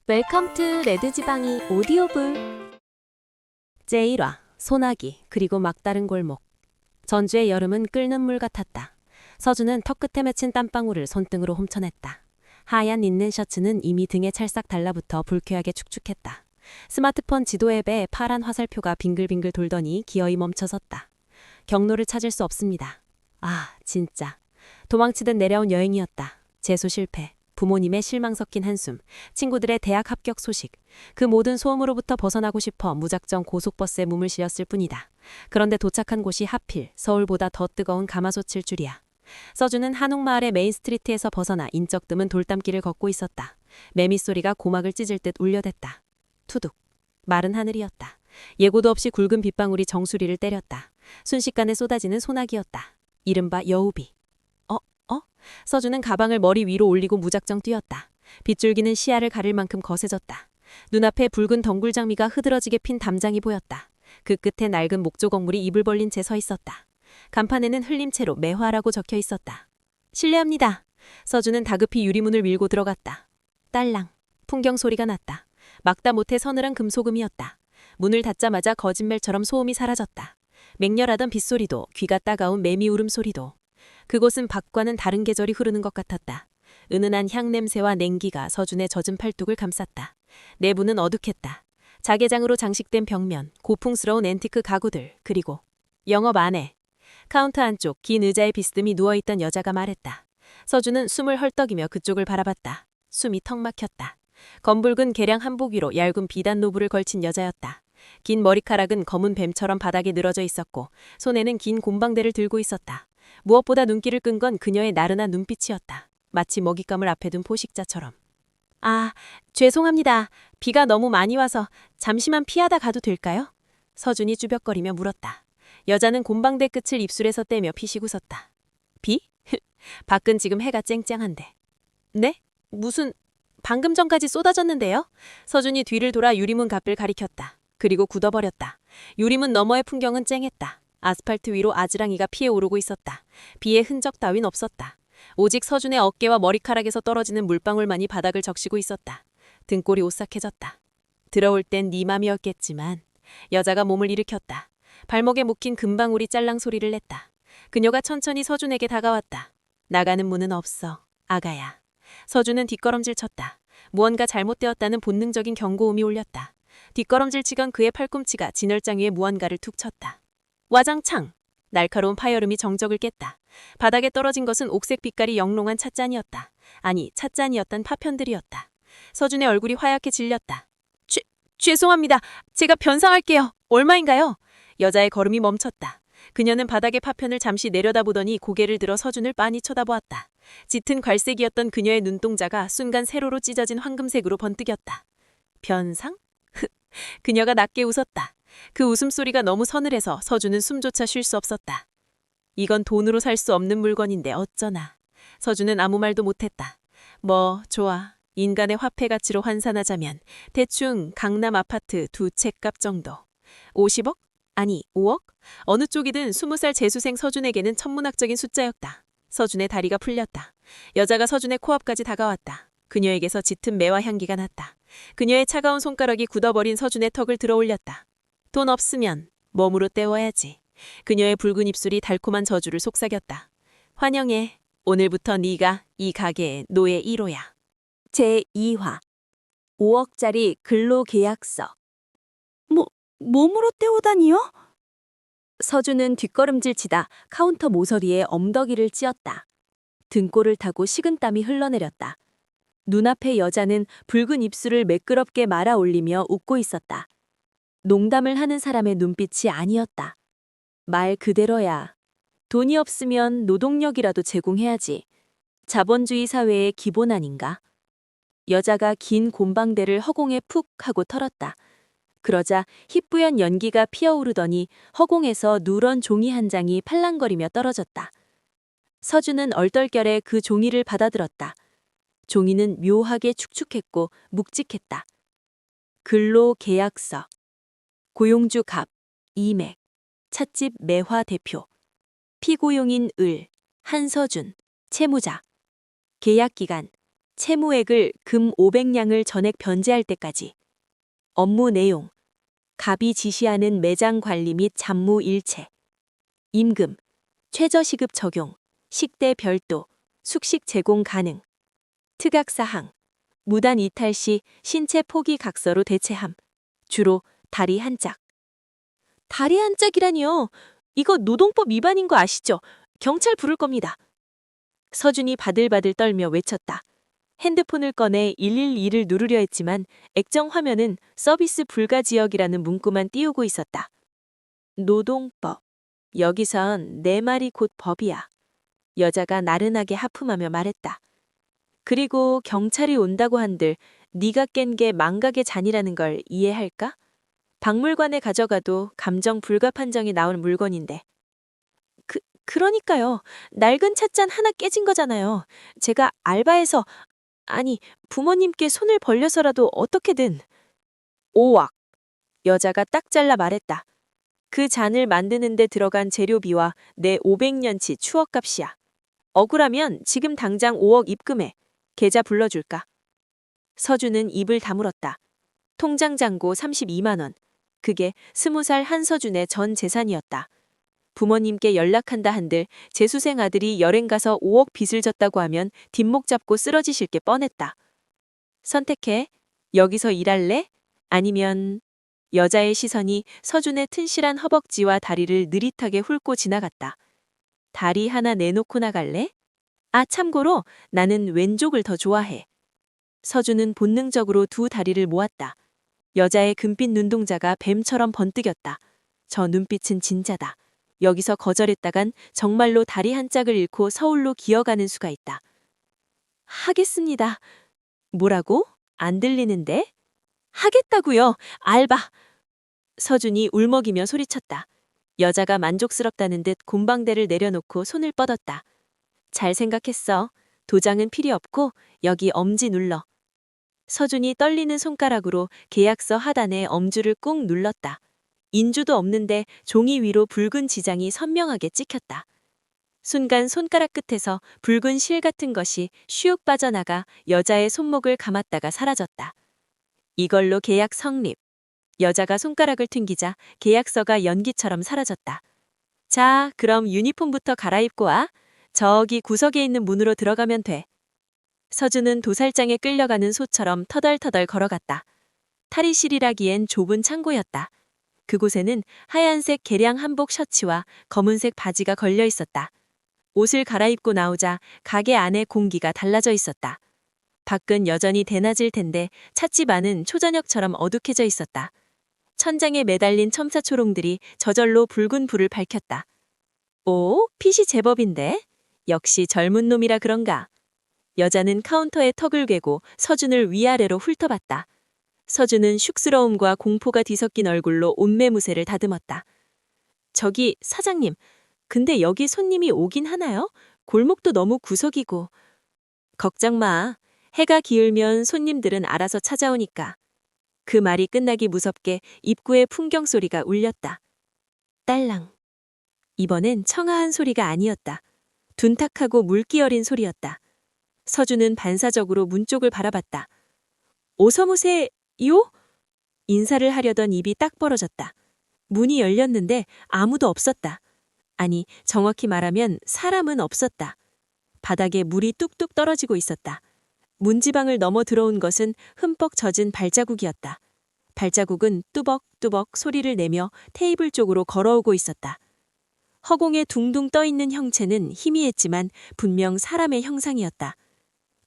웰컴 투 레드지방이 오디오북. 제1화 소나기 그리고 막다른 골목. 전주의 여름은 끓는 물 같았다. 서준은 턱끝에 맺힌 땀방울을 손등으로 훔쳐냈다. 하얀 린넨 셔츠는 이미 등에 찰싹 달라붙어 불쾌하게 축축했다. 스마트폰 지도 앱에 파란 화살표가 빙글빙글 돌더니 기어이 멈춰섰다. 경로를 찾을 수 없습니다. 아, 진짜. 도망치듯 내려온 여행이었다. 재수 실패. 부모님의 실망 섞인 한숨, 친구들의 대학 합격 소식, 그 모든 소음으로부터 벗어나고 싶어 무작정 고속버스에 몸을 실었을 뿐이다. 그런데 도착한 곳이 하필 서울보다 더 뜨거운 가마솥일 줄이야. 서준은 한옥마을의 메인스트리트에서 벗어나 인적 드문 돌담길을 걷고 있었다. 매미 소리가 고막을 찢을 듯 울려댔다. 투둑. 마른 하늘이었다. 예고도 없이 굵은 빗방울이 정수리를 때렸다. 순식간에 쏟아지는 소나기였다. 이른바 여우비. 서준은 가방을 머리 위로 올리고 무작정 뛰었다. 빗줄기는 시야를 가릴 만큼 거세졌다. 눈앞에 붉은 덩굴장미가 흐드러지게 핀 담장이 보였다. 그 끝에 낡은 목조건물이 입을 벌린 채 서 있었다. 간판에는 흘림체로 매화라고 적혀 있었다. 실례합니다. 서준은 다급히 유리문을 밀고 들어갔다. 딸랑. 풍경 소리가 났다. 막다 못해 서늘한 금소금이었다. 문을 닫자마자 거짓말처럼 소음이 사라졌다. 맹렬하던 빗소리도, 귀가 따가운 매미 울음소리도. 그곳은 밖과는 다른 계절이 흐르는 것 같았다. 은은한 향냄새와 냉기가 서준의 젖은 팔뚝을 감쌌다. 내부는 어둑했다. 자개장으로 장식된 벽면, 고풍스러운 앤티크 가구들, 그리고 영업 안에 카운터 안쪽 긴 의자에 비스듬히 누워있던 여자가 말했다. 서준은 숨을 헐떡이며 그쪽을 바라봤다. 숨이 턱 막혔다. 검붉은 개량 한복 위로 얇은 비단 노브를 걸친 여자였다. 긴 머리카락은 검은 뱀처럼 바닥에 늘어져 있었고 손에는 긴 곰방대를 들고 있었다. 무엇보다 눈길을 끈 건 그녀의 나른한 눈빛이었다. 마치 먹잇감을 앞에 둔 포식자처럼. 아, 죄송합니다. 비가 너무 많이 와서 잠시만 피하다 가도 될까요? 서준이 쭈뼛거리며 물었다. 여자는 곰방대 끝을 입술에서 떼며 피식 웃었다. 비? 밖은 지금 해가 쨍쨍한데. 네? 무슨... 방금 전까지 쏟아졌는데요? 서준이 뒤를 돌아 유리문 갓을 가리켰다. 그리고 굳어버렸다. 유리문 너머의 풍경은 쨍했다. 아스팔트 위로 아지랑이가 피어오르고 있었다. 비의 흔적 따윈 없었다. 오직 서준의 어깨와 머리카락에서 떨어지는 물방울만이 바닥을 적시고 있었다. 등골이 오싹해졌다. 들어올 땐 네 맘이었겠지만. 여자가 몸을 일으켰다. 발목에 묶인 금방울이 짤랑 소리를 냈다. 그녀가 천천히 서준에게 다가왔다. 나가는 문은 없어, 아가야. 서준은 뒷걸음질 쳤다. 무언가 잘못되었다는 본능적인 경고음이 울렸다. 뒷걸음질 치건 그의 팔꿈치가 진열장 위에 무언가를 툭 쳤다. 와장창! 날카로운 파열음이 정적을 깼다. 바닥에 떨어진 것은 옥색 빛깔이 영롱한 찻잔이었다. 아니, 찻잔이었단 파편들이었다. 서준의 얼굴이 하얗게 질렸다. 죄송합니다. 제가 변상할게요. 얼마인가요? 여자의 걸음이 멈췄다. 그녀는 바닥의 파편을 잠시 내려다보더니 고개를 들어 서준을 빤히 쳐다보았다. 짙은 갈색이었던 그녀의 눈동자가 순간 세로로 찢어진 황금색으로 번뜩였다. 변상? 그녀가 낮게 웃었다. 그 웃음소리가 너무 서늘해서 서준은 숨조차 쉴 수 없었다. 이건 돈으로 살 수 없는 물건인데 어쩌나. 서준은 아무 말도 못했다. 뭐 좋아. 인간의 화폐 가치로 환산하자면 대충 강남 아파트 2채값 정도. 50억? 아니 5억? 어느 쪽이든 20살 재수생 서준에게는 천문학적인 숫자였다. 서준의 다리가 풀렸다. 여자가 서준의 코앞까지 다가왔다. 그녀에게서 짙은 매화 향기가 났다. 그녀의 차가운 손가락이 굳어버린 서준의 턱을 들어 올렸다. 돈 없으면 몸으로 때워야지. 그녀의 붉은 입술이 달콤한 저주를 속삭였다. 환영해. 오늘부터 네가 이 가게의 노예 1호야. 제2화 5억짜리 근로계약서. 몸으로 때우다니요? 서준은 뒷걸음질 치다 카운터 모서리에 엉덩이를 찧었다. 등골을 타고 식은땀이 흘러내렸다. 눈앞의 여자는 붉은 입술을 매끄럽게 말아 올리며 웃고 있었다. 농담을 하는 사람의 눈빛이 아니었다. 말 그대로야. 돈이 없으면 노동력이라도 제공해야지. 자본주의 사회의 기본 아닌가? 여자가 긴 곰방대를 허공에 푹 하고 털었다. 그러자 희뿌연 연기가 피어오르더니 허공에서 누런 종이 한 장이 팔랑거리며 떨어졌다. 서준은 얼떨결에 그 종이를 받아들었다. 종이는 묘하게 축축했고 묵직했다. 근로계약서. 고용주 갑, 이맥, 찻집 매화 대표, 피고용인 을, 한서준, 채무자, 계약기간 채무액을 금 500냥을 전액 변제할 때까지. 업무 내용. 갑이 지시하는 매장 관리 및 잡무 일체. 임금. 최저시급 적용. 식대 별도. 숙식 제공 가능. 특약사항. 무단 이탈 시 신체 포기 각서로 대체함. 주로 다리 한 짝. 다리 한 짝이라니요. 이거 노동법 위반인 거 아시죠? 경찰 부를 겁니다. 서준이 바들바들 떨며 외쳤다. 핸드폰을 꺼내 112를 누르려 했지만 액정 화면은 서비스 불가 지역이라는 문구만 띄우고 있었다. 노동법. 여기선 내 말이 곧 법이야. 여자가 나른하게 하품하며 말했다. 그리고 경찰이 온다고 한들 네가 깬 게 망각의 잔이라는 걸 이해할까? 박물관에 가져가도 감정 불가 판정이 나올 물건인데. 그러니까요. 낡은 찻잔 하나 깨진 거잖아요. 제가 알바해서, 아니, 부모님께 손을 벌려서라도 어떻게든. 오악. 여자가 딱 잘라 말했다. 그 잔을 만드는데 들어간 재료비와 내 500년치 추억값이야. 억울하면 지금 당장 5억 입금해. 계좌 불러줄까? 서준은 입을 다물었다. 통장 잔고 32만 원. 그게 20살 한서준의 전 재산이었다. 부모님께 연락한다 한들 재수생 아들이 여행 가서 5억 빚을 졌다고 하면 뒷목 잡고 쓰러지실 게 뻔했다. 선택해. 여기서 일할래? 아니면... 여자의 시선이 서준의 튼실한 허벅지와 다리를 느릿하게 훑고 지나갔다. 다리 하나 내놓고 나갈래? 아, 참고로 나는 왼쪽을 더 좋아해. 서준은 본능적으로 두 다리를 모았다. 여자의 금빛 눈동자가 뱀처럼 번뜩였다. 저 눈빛은 진짜다. 여기서 거절했다간 정말로 다리 한 짝을 잃고 서울로 기어가는 수가 있다. 하겠습니다. 뭐라고? 안 들리는데? 하겠다고요. 알바. 서준이 울먹이며 소리쳤다. 여자가 만족스럽다는 듯 곰방대를 내려놓고 손을 뻗었다. 잘 생각했어. 도장은 필요 없고 여기 엄지 눌러. 서준이 떨리는 손가락으로 계약서 하단에 엄주를 꾹 눌렀다. 인주도 없는데 종이 위로 붉은 지장이 선명하게 찍혔다. 순간 손가락 끝에서 붉은 실 같은 것이 슉 빠져나가 여자의 손목을 감았다가 사라졌다. 이걸로 계약 성립. 여자가 손가락을 튕기자 계약서가 연기처럼 사라졌다. 자, 그럼 유니폼부터 갈아입고 와. 저기 구석에 있는 문으로 들어가면 돼. 서준은 도살장에 끌려가는 소처럼 터덜터덜 걸어갔다. 탈의실이라기엔 좁은 창고였다. 그곳에는 하얀색 개량 한복 셔츠와 검은색 바지가 걸려 있었다. 옷을 갈아입고 나오자 가게 안의 공기가 달라져 있었다. 밖은 여전히 대낮일 텐데 찻집 안은 초저녁처럼 어둑해져 있었다. 천장에 매달린 첨사초롱들이 저절로 붉은 불을 밝혔다. 오, 핏이 제법인데? 역시 젊은 놈이라 그런가? 여자는 카운터에 턱을 괴고 서준을 위아래로 훑어봤다. 서준은 쑥스러움과 공포가 뒤섞인 얼굴로 옷매무새를 다듬었다. 저기 사장님, 근데 여기 손님이 오긴 하나요? 골목도 너무 구석이고. 걱정 마. 해가 기울면 손님들은 알아서 찾아오니까. 그 말이 끝나기 무섭게 입구에 풍경 소리가 울렸다. 딸랑. 이번엔 청아한 소리가 아니었다. 둔탁하고 물기 어린 소리였다. 서준은 반사적으로 문 쪽을 바라봤다. 오서무세요? 인사를 하려던 입이 딱 벌어졌다. 문이 열렸는데 아무도 없었다. 아니, 정확히 말하면 사람은 없었다. 바닥에 물이 뚝뚝 떨어지고 있었다. 문지방을 넘어 들어온 것은 흠뻑 젖은 발자국이었다. 발자국은 뚜벅뚜벅 소리를 내며 테이블 쪽으로 걸어오고 있었다. 허공에 둥둥 떠있는 형체는 희미했지만 분명 사람의 형상이었다.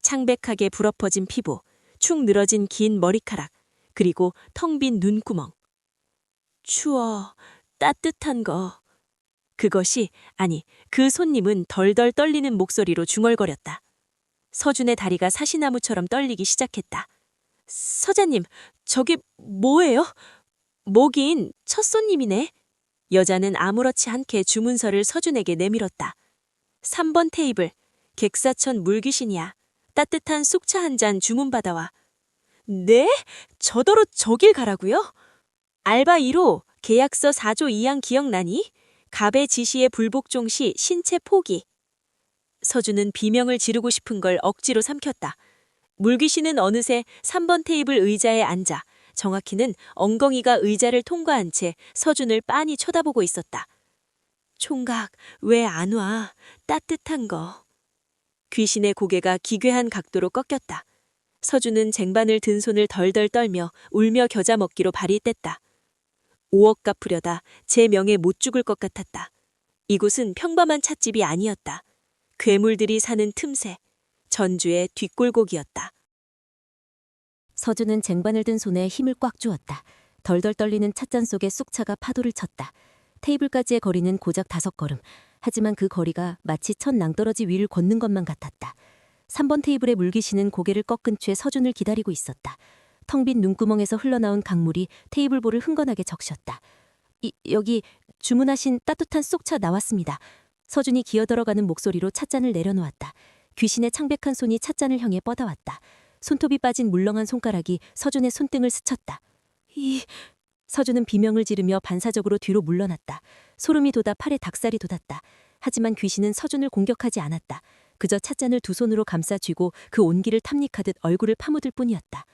창백하게 불엎어진 피부, 축 늘어진 긴 머리카락, 그리고 텅 빈 눈구멍. 추워, 따뜻한 거. 그것이, 아니, 그 손님은 덜덜 떨리는 목소리로 중얼거렸다. 서준의 다리가 사시나무처럼 떨리기 시작했다. 서자님, 저게 뭐예요? 뭐긴 첫 손님이네. 여자는 아무렇지 않게 주문서를 서준에게 내밀었다. 3번 테이블, 객사천 물귀신이야. 따뜻한 쑥차 한 잔 주문 받아와. 네? 저더러 저길 가라고요? 알바 1호, 계약서 4조 2항 기억나니? 갑의 지시에 불복종 시 신체 포기. 서준은 비명을 지르고 싶은 걸 억지로 삼켰다. 물귀신은 어느새 3번 테이블 의자에 앉아 정확히는 엉덩이가 의자를 통과한 채 서준을 빤히 쳐다보고 있었다. 총각, 왜 안 와? 따뜻한 거. 귀신의 고개가 기괴한 각도로 꺾였다. 서준은 쟁반을 든 손을 덜덜 떨며 울며 겨자 먹기로 발이 뗐다. 5억 갚으려다 제 명에 못 죽을 것 같았다. 이곳은 평범한 찻집이 아니었다. 괴물들이 사는 틈새, 전주의 뒷골곡이었다. 서준은 쟁반을 든 손에 힘을 꽉 주었다. 덜덜 떨리는 찻잔 속에 쑥차가 파도를 쳤다. 테이블까지의 거리는 고작 5걸음. 하지만 그 거리가 마치 첫 낭떠러지 위를 걷는 것만 같았다. 3번 테이블의 물귀신은 고개를 꺾은 채 서준을 기다리고 있었다. 텅 빈 눈구멍에서 흘러나온 강물이 테이블볼을 흥건하게 적셨다. 여기 주문하신 따뜻한 쑥차 나왔습니다. 서준이 기어들어가는 목소리로 찻잔을 내려놓았다. 귀신의 창백한 손이 찻잔을 향해 뻗어왔다. 손톱이 빠진 물렁한 손가락이 서준의 손등을 스쳤다. 서준은 비명을 지르며 반사적으로 뒤로 물러났다. 소름이 돋아 팔에 닭살이 돋았다. 하지만 귀신은 서준을 공격하지 않았다. 그저 찻잔을 두 손으로 감싸 쥐고 그 온기를 탐닉하듯 얼굴을 파묻을 뿐이었다.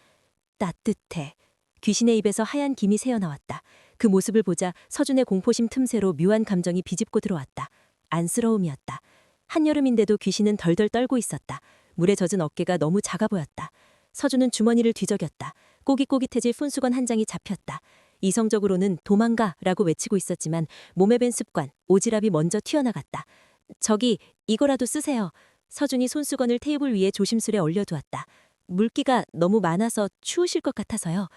따뜻해. 귀신의 입에서 하얀 김이 새어나왔다. 그 모습을 보자 서준의 공포심 틈새로 묘한 감정이 비집고 들어왔다. 안쓰러움이었다. 한여름인데도 귀신은 덜덜 떨고 있었다. 물에 젖은 어깨가 너무 작아 보였다. 서준은 주머니를 뒤적였다. 꼬깃꼬깃해질 푼수건 한 장이 잡혔다. 이성적으로는 도망가라고 외치고 있었지만 몸에 밴 습관, 오지랖이 먼저 튀어나갔다. 저기 이거라도 쓰세요. 서준이 손수건을 테이블 위에 조심스레 올려두었다. 물기가 너무 많아서 추우실 것 같아서요.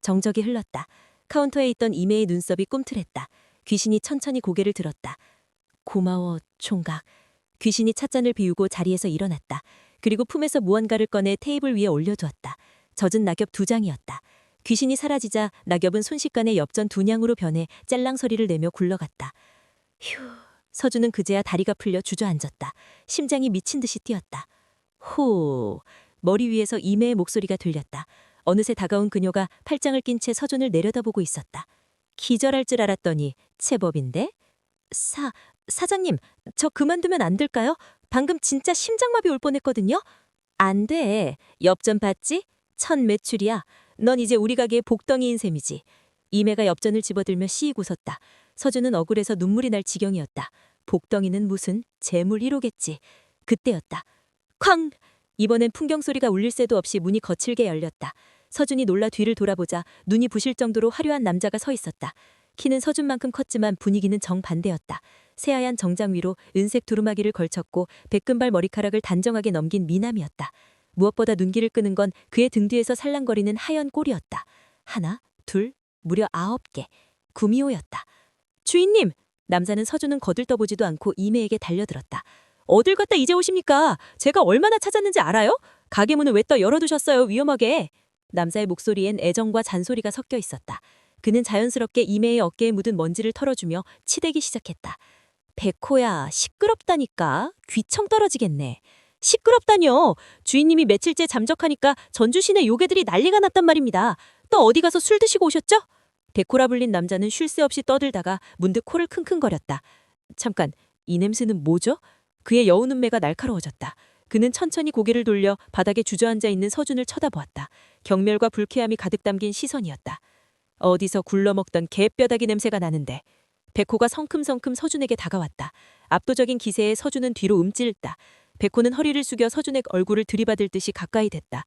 정적이 흘렀다. 카운터에 있던 이매의 눈썹이 꿈틀했다. 귀신이 천천히 고개를 들었다. 고마워, 총각. 귀신이 찻잔을 비우고 자리에서 일어났다. 그리고 품에서 무언가를 꺼내 테이블 위에 올려두었다. 젖은 낙엽 2장이었다. 귀신이 사라지자 낙엽은 순식간에 엽전 2냥으로 변해 짤랑 소리를 내며 굴러갔다. 휴, 서준은 그제야 다리가 풀려 주저앉았다. 심장이 미친 듯이 뛰었다. 호, 머리 위에서 이매의 목소리가 들렸다. 어느새 다가온 그녀가 팔짱을 낀 채 서준을 내려다보고 있었다. 기절할 줄 알았더니 제법인데? 사장님, 저 그만두면 안 될까요? 방금 진짜 심장마비 올 뻔했거든요. 안 돼. 엽전 봤지? 첫 매출이야. 넌 이제 우리 가게의 복덩이인 셈이지. 이매가 엽전을 집어들며 시익 웃었다. 서준은 억울해서 눈물이 날 지경이었다. 복덩이는 무슨 재물 1호겠지. 그때였다. 쾅! 이번엔 풍경 소리가 울릴 새도 없이 문이 거칠게 열렸다. 서준이 놀라 뒤를 돌아보자 눈이 부실 정도로 화려한 남자가 서 있었다. 키는 서준만큼 컸지만 분위기는 정반대였다. 새하얀 정장 위로 은색 두루마기를 걸쳤고 백금발 머리카락을 단정하게 넘긴 미남이었다. 무엇보다 눈길을 끄는 건 그의 등 뒤에서 살랑거리는 하얀 꼬리였다. 하나, 둘, 무려 9개. 구미호였다. 주인님! 남자는 서준은 거들떠보지도 않고 이매에게 달려들었다. 어딜 갔다 이제 오십니까? 제가 얼마나 찾았는지 알아요? 가게 문을 왜 또 열어두셨어요, 위험하게. 남자의 목소리엔 애정과 잔소리가 섞여 있었다. 그는 자연스럽게 이매의 어깨에 묻은 먼지를 털어주며 치대기 시작했다. 백호야, 시끄럽다니까. 귀청 떨어지겠네. 시끄럽다뇨. 주인님이 며칠째 잠적하니까 전주 시내 요괴들이 난리가 났단 말입니다. 또 어디 가서 술 드시고 오셨죠? 백호라 불린 남자는 쉴 새 없이 떠들다가 문득 코를 킁킁거렸다. 잠깐, 이 냄새는 뭐죠? 그의 여우 눈매가 날카로워졌다. 그는 천천히 고개를 돌려 바닥에 주저앉아 있는 서준을 쳐다보았다. 경멸과 불쾌함이 가득 담긴 시선이었다. 어디서 굴러먹던 개뼈다귀 냄새가 나는데. 백호가 성큼성큼 서준에게 다가왔다. 압도적인 기세에 서준은 뒤로 움찔했다. 백호는 허리를 숙여 서준의 얼굴을 들이받을 듯이 가까이 댔다.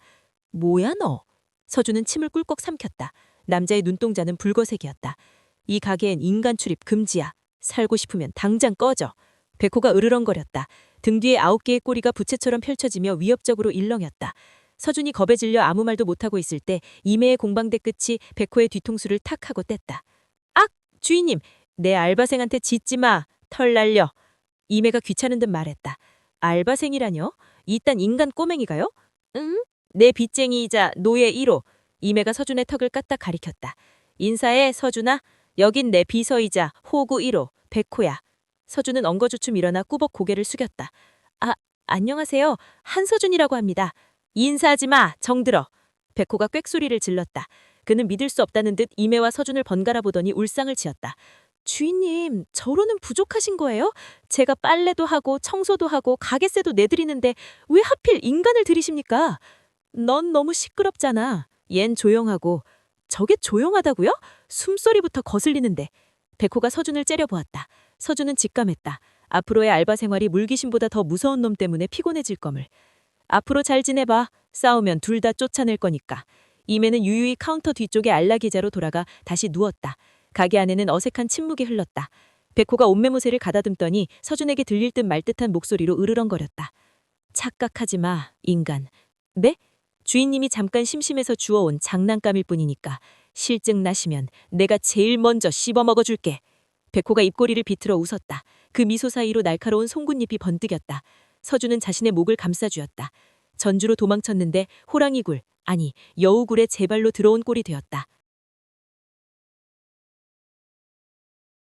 뭐야 너? 서준은 침을 꿀꺽 삼켰다. 남자의 눈동자는 붉어색이었다. 이 가게엔 인간 출입 금지야. 살고 싶으면 당장 꺼져. 백호가 으르렁거렸다. 등 뒤에 9개의 꼬리가 부채처럼 펼쳐지며 위협적으로 일렁였다. 서준이 겁에 질려 아무 말도 못하고 있을 때 이매의 공방대 끝이 백호의 뒤통수를 탁 하고 뗐다. 악! 주인님! 내 알바생한테 짖지 마! 털 날려! 이매가 귀찮은 듯 말했다. 알바생이라뇨? 이딴 인간 꼬맹이가요? 응? 내 빚쟁이이자 노예 1호. 이매가 서준의 턱을 까딱 가리켰다. 인사해, 서준아. 여긴 내 비서이자 호구 1호, 백호야. 서준은 엉거주춤 일어나 꾸벅 고개를 숙였다. 안녕하세요. 한서준이라고 합니다. 인사하지 마, 정들어. 백호가 꽥소리를 질렀다. 그는 믿을 수 없다는 듯 이매와 서준을 번갈아 보더니 울상을 지었다. 주인님, 저로는 부족하신 거예요? 제가 빨래도 하고 청소도 하고 가게세도 내드리는데 왜 하필 인간을 들이십니까? 넌 너무 시끄럽잖아. 얜 조용하고. 저게 조용하다고요? 숨소리부터 거슬리는데. 백호가 서준을 째려보았다. 서준은 직감했다. 앞으로의 알바 생활이 물귀신보다 더 무서운 놈 때문에 피곤해질 거물. 앞으로 잘 지내봐. 싸우면 둘 다 쫓아낼 거니까. 이매는 유유히 카운터 뒤쪽에 안락의자로 돌아가 다시 누웠다. 가게 안에는 어색한 침묵이 흘렀다. 백호가 옷매무새를 가다듬더니 서준에게 들릴 듯 말 듯한 목소리로 으르렁거렸다. 착각하지 마, 인간. 네? 주인님이 잠깐 심심해서 주워온 장난감일 뿐이니까 실증 나시면 내가 제일 먼저 씹어먹어 줄게. 백호가 입꼬리를 비틀어 웃었다. 그 미소 사이로 날카로운 송곳잎이 번뜩였다. 서준은 자신의 목을 감싸쥐었다. 전주로 도망쳤는데 호랑이굴, 아니 여우굴의 제발로 들어온 꼴이 되었다.